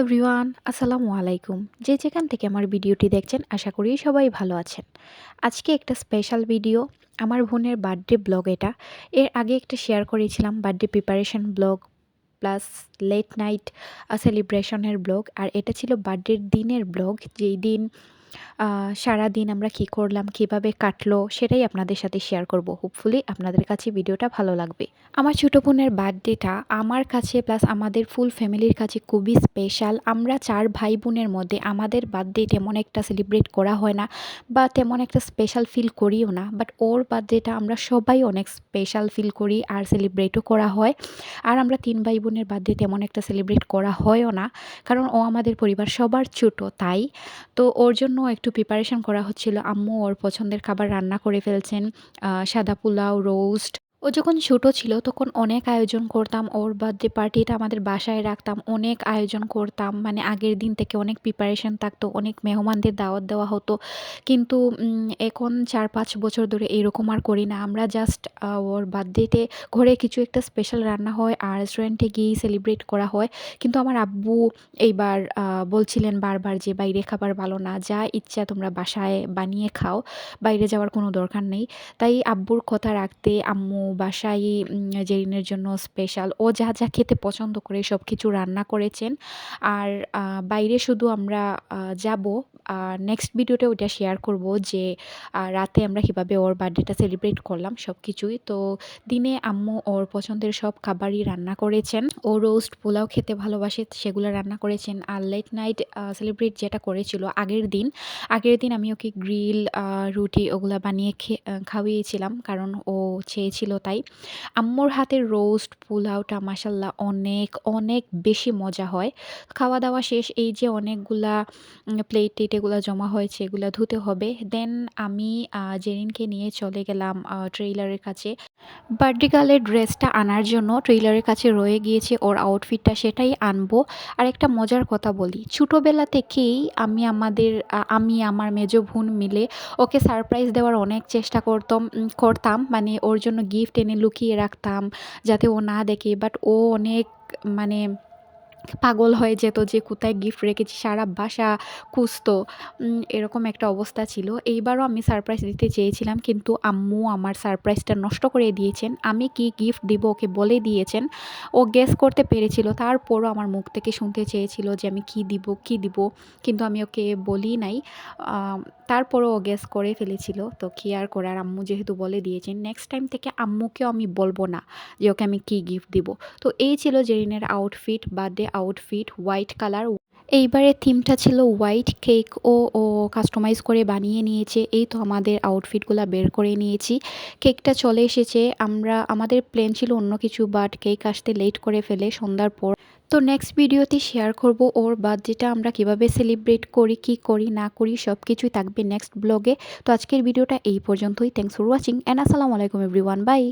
Everyone, আসসালামু আলাইকুম। যে যেখান থেকে আমার ভিডিওটি দেখছেন আশা করি সবাই ভালো আছেন। আজকে একটা স্পেশাল ভিডিও, আমার বোনের বার্থডে ব্লগ এটা। এর আগে একটা শেয়ার করেছিলাম birthday preparation blog plus late night সেলিব্রেশনের ব্লগ, আর এটা ছিল বার্থডের দিনের ব্লগ, যেই দিন সারাদিন আমরা কী করলাম, কিভাবে কাটলো সেটাই আপনাদের সাথে শেয়ার করব। হোপফুলি আপনাদের কাছে ভিডিওটা ভালো লাগবে। আমার ছোটো বোনের বার্থডেটা আমার কাছে প্লাস আমাদের ফুল ফ্যামিলির কাছে খুবই স্পেশাল। আমরা 4 ভাই বোনের মধ্যে আমাদের বার্থডে তেমন একটা সেলিব্রেট করা হয় না বা তেমন একটা স্পেশাল ফিল করিও না, বাট ওর বার্থডেটা আমরা সবাই অনেক স্পেশাল ফিল করি আর সেলিব্রেটও করা হয়। আর আমরা 3 ভাই বোনের বার্থডে তেমন একটা সেলিব্রেট করা হয়ও না, কারণ ও আমাদের পরিবার সবার ছোটো, তাই তো ওর জন্য একটু প্রিপারেশন করা হচ্ছিল। আম্মু ওর পছন্দের খাবার রান্না করে ফেলছেন, সাদা পোলাও, রোস্ট। ও যখন ছোটো ছিল তখন অনেক আয়োজন করতাম, ওর বার্থডে পার্টিটা আমাদের বাসায় রাখতাম, অনেক আয়োজন করতাম, মানে আগের দিন থেকে অনেক প্রিপারেশন থাকতো, অনেক মেহমানদের দাওয়াত দেওয়া হতো। কিন্তু এখন 4-5 বছর ধরে এরকম আর করি না। আমরা জাস্ট ওর বার্থডেতে ঘরে কিছু একটা স্পেশাল রান্না হয় আর রেস্টুরেন্টে গিয়েই সেলিব্রেট করা হয়। কিন্তু আমার আব্বু এইবার বলছিলেন বারবার যে বাইরে খাবার ভালো না, যা ইচ্ছা তোমরা বাসায় বানিয়ে খাও, বাইরে যাওয়ার কোনো দরকার নেই। তাই আব্বুর কথা রাখতে আম্মু বাসায় জেরিনের জন্য স্পেশাল ও যা যা খেতে পছন্দ করে সব কিছু রান্না করেছেন। আর বাইরে শুধু আমরা যাব, নেক্সট ভিডিওতে ওটা শেয়ার করব যে রাতে আমরা কীভাবে ওর বার্থডেটা সেলিব্রেট করলাম সব কিছুই। তো দিনে আম্মু ওর পছন্দের সব খাবারই রান্না করেছেন। ও রোস্ট পোলাও খেতে ভালোবাসে, সেগুলো রান্না করেছেন। আর লেট নাইট সেলিব্রেট যেটা করেছিল আগের দিন আমি ওকে গ্রিল রুটি ওগুলা বানিয়ে খাওয়িয়েছিলাম, কারণ ও চেয়েছিল তাই। আম্মুর হাতের রোস্ট পোলাওটা মাশাল্লাহ অনেক অনেক বেশি মজা হয়। খাওয়া দাওয়া শেষ, এই যে অনেকগুলা প্লেট টেট এগুলো জমা হয়েছে, এগুলো ধুতে হবে। দেন আমি জেরিনকে নিয়ে চলে গেলাম ট্রেইলারের কাছে। বার্থডে গার্লের ড্রেসটা আনার জন্য ট্রেইলারের কাছে রয়ে গিয়েছে ওর আউটফিটটা, সেটাই আনবো। আর একটা মজার কথা বলি, ছোটোবেলা থেকেই আমি আমার মেজো বোন মিলে ওকে সারপ্রাইজ দেওয়ার অনেক চেষ্টা করতাম, মানে ওর জন্য গিফট এনে লুকিয়ে রাখতাম যাতে ও না দেখে। বাট ও অনেক, মানে পাগল হয়ে যেত যে কোথায় গিফট রেখেছি, সারা বাসা খুঁজতো। এরকম একটা অবস্থা ছিল। এইবারও আমি সারপ্রাইজ দিতে চেয়েছিলাম, কিন্তু আম্মু আমার সারপ্রাইজটা নষ্ট করে দিয়েছেন। আমি কি গিফট দিব ওকে বলে দিয়েছেন, ও গেস করতে পেরেছিল। তারপরও আমার মুখ থেকে শুনতে চেয়েছিল যে আমি কি দিব, কিন্তু আমি ওকে বলি নাই। তারপরও ও গেস করে ফেলেছিল, তো কি আর করার, আম্মু যেহেতু বলে দিয়েছেন। নেক্সট টাইম থেকে আম্মুকেও আমি বলবো না যে ওকে আমি কি গিফট দিব। তো এই ছিল জেরিনের outfit, birthday outfit, white colour. এইবারে থিমটা ছিল হোয়াইট কেক, ও কাস্টমাইজ করে বানিয়ে নিয়েছে। এই তো আমাদের আউটফিটগুলো বের করে নিয়েছি, কেকটা চলে এসেছে। আমাদের প্ল্যান ছিল অন্য কিছু, বাট কেক আসতে লেট করে ফেলে সন্ধ্যার পর। তো নেক্সট ভিডিওতে শেয়ার করব ওর বার্থডেটা আমরা কিভাবে সেলিব্রেট করি, কি করি না করি, সব কিছুই থাকবে নেক্সট ব্লগে। তো আজকের ভিডিওটা এই পর্যন্তই। থ্যাংকস ফর ওয়াচিং অ্যান্ড আসসালামু আলাইকুম এভরিওয়ান, বাই।